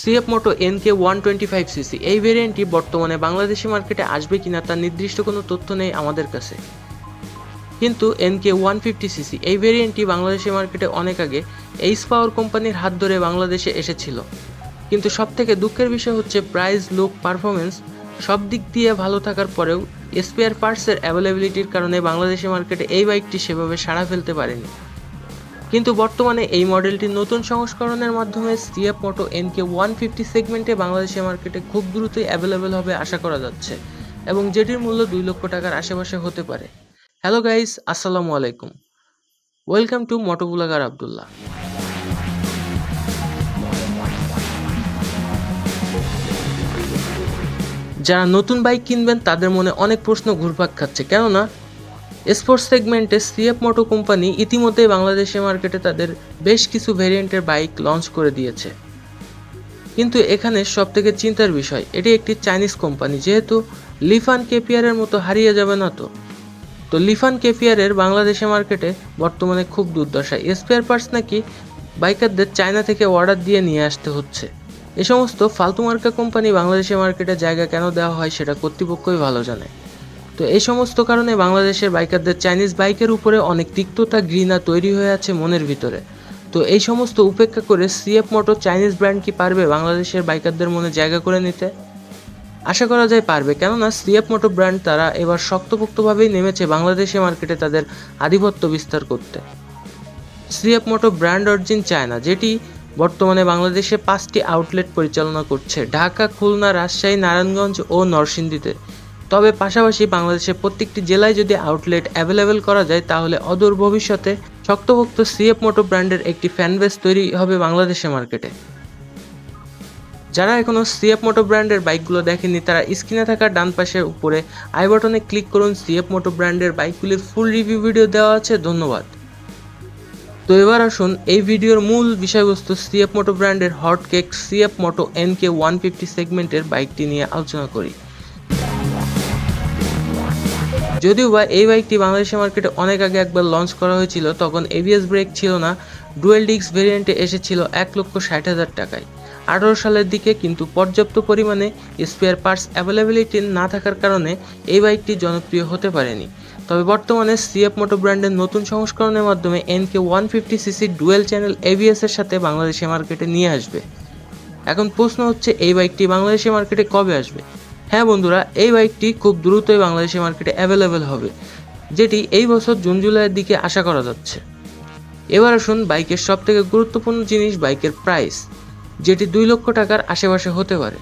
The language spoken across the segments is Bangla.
সিএফ মোটো NK125cc এই ভেরিয়েন্টটি বর্তমানে বাংলাদেশি মার্কেটে আসবে কিনা তার নির্দিষ্ট কোনো তথ্য নেই আমাদের কাছে। কিন্তু NK150cc এই ভেরিয়েন্টটি বাংলাদেশি মার্কেটে অনেক আগে এইচ পাওয়ার কোম্পানির হাত ধরে বাংলাদেশে এসেছিল। কিন্তু সবথেকে দুঃখের বিষয় হচ্ছে প্রাইস, লুক, পারফরমেন্স সব দিক দিয়ে ভালো থাকার পরেও স্পেয়ার পার্টসের অ্যাভেলেবিলিটির কারণে বাংলাদেশি মার্কেটে এই বাইকটি সেভাবে সাড়া ফেলতে পারেনি। কিন্তু বর্তমানে এই মডেলটির নতুন সংস্করণের মাধ্যমে সিএফ মোটো NK150 সেগমেন্টে বাংলাদেশের মার্কেটে খুব দ্রুতই অ্যাভেলেবেল হবে আশা করা যাচ্ছে, এবং যেটির মূল্য 2 লক্ষ টাকার আশেপাশে হতে পারে। হ্যালো গাইস, আসসালামু আলাইকুম, welcome to moto blogger Abdullah. যারা নতুন বাইক কিনবেন তাদের মনে অনেক প্রশ্ন ঘুরপাক খাচ্ছে, কেননা স্পোর্টস সেগমেন্টে সিএফ মোটো কোম্পানি ইতিমধ্যেই বাংলাদেশের মার্কেটে তাদের বেশ কিছু ভেরিয়েন্টের বাইক লঞ্চ করে দিয়েছে। কিন্তু এখানে সবথেকে চিন্তার বিষয়, এটি একটি চাইনিজ কোম্পানি, যেহেতু লিফান কেপিয়ারের মতো হারিয়ে যাবে না তো লিফান কেপিয়ারের বাংলাদেশের মার্কেটে বর্তমানে খুব দুর্দশা। স্পেয়ার পার্টস নাকি বাইকারদের চায়না থেকে অর্ডার দিয়ে নিয়ে আসতে হচ্ছে। এ সমস্ত ফালতু মার্কা কোম্পানি বাংলাদেশের মার্কেটে জায়গা কেন দেওয়া হয় সেটা কর্তৃপক্ষই ভালো জানে। তো এই সমস্ত কারণে বাংলাদেশের বাইকারদের চাইনিজ বাইকের উপরে অনেক তিক্ততা, ঘৃণা তৈরি হয়ে আছে মনের ভিতরে। তো এই সমস্ত উপেক্ষা করে সিএফ মোটো চাইনিজ ব্র্যান্ড কি পারবে বাংলাদেশের বাইকারদের মনে জায়গা করে নিতে? আশা করা যায় পারবে, কেননা সিএফ মোটো ব্র্যান্ড তারা এবার শক্তপোক্তভাবেই নেমেছে বাংলাদেশের মার্কেটে তাদের আধিপত্য বিস্তার করতে। সিএফ মোটো ব্র্যান্ড অরিজিন চায়না, যেটি বর্তমানে বাংলাদেশে 5টি আউটলেট পরিচালনা করছে, ঢাকা, খুলনা, রাজশাহী, নারায়ণগঞ্জ ও নরসিংদীতে। তবে পাশাপাশি বাংলাদেশের প্রত্যেকটি জেলায় যদি আউটলেট অ্যাভেলেবেল করা যায় তাহলে অদূর ভবিষ্যতে শক্তপোক্ত সিএফ মোটো ব্র্যান্ডের একটি ফ্যানবেস তৈরি হবে বাংলাদেশের মার্কেটে। যারা এখনও সিএফ মোটো ব্র্যান্ডের বাইকগুলো দেখেননি তারা স্ক্রিনে থাকা ডান পাশের উপরে আই বাটনে ক্লিক করুন, সিএফ মোটো ব্র্যান্ডের বাইকগুলির ফুল রিভিউ ভিডিও দেওয়া আছে। ধন্যবাদ। তো এবার আসুন এই ভিডিওর মূল বিষয়বস্তু সিএফ মোটো ব্র্যান্ডের হট কেক সিএফ মোটো NK150 সেগমেন্টের বাইকটি নিয়ে আলোচনা করি। যদিও বা এই বাইকটি বাংলাদেশের মার্কেটে অনেক আগে একবার লঞ্চ করা হয়েছিল, তখন এবিএস ব্রেক ছিল না, ডুয়েল ডিস্ক ভেরিয়েন্টে এসেছিল 1,60,000 টাকায় 18 সালের দিকে। কিন্তু পর্যাপ্ত পরিমাণে স্পেয়ার পার্টস অ্যাভেলেবিলিটি না থাকার কারণে এই বাইকটি জনপ্রিয় হতে পারেনি। তবে বর্তমানে সিএফ মোটো ব্র্যান্ডের নতুন সংস্করণের মাধ্যমে NK150cc ডুয়েল চ্যানেল এবিএস এর সাথে বাংলাদেশের মার্কেটে নিয়ে আসবে। এখন প্রশ্ন হচ্ছে, এই বাইকটি বাংলাদেশের মার্কেটে কবে আসবে? হ্যাঁ বন্ধুরা, এই বাইকটি খুব দ্রুতই বাংলাদেশের মার্কেটে অ্যাভেলেবেল হবে, যেটি এই বছর জুন জুলাইয়ের দিকে আশা করা যাচ্ছে। এবার আসুন বাইকের সবথেকে গুরুত্বপূর্ণ জিনিস, বাইকের প্রাইস, যেটি 2 লক্ষ টাকার আশেপাশে হতে পারে।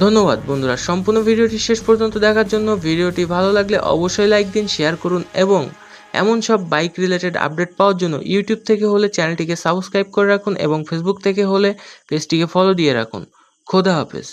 ধন্যবাদ বন্ধুরা সম্পূর্ণ ভিডিওটি শেষ পর্যন্ত দেখার জন্য। ভিডিওটি ভালো লাগলে অবশ্যই লাইক দিন, শেয়ার করুন, এবং এমন সব বাইক রিলেটেড আপডেট পাওয়ার জন্য ইউটিউব থেকে হলে চ্যানেলটিকে সাবস্ক্রাইব করে রাখুন, এবং ফেসবুক থেকে হলে পেজটিকে ফলো দিয়ে রাখুন। খোদা হাফেজ।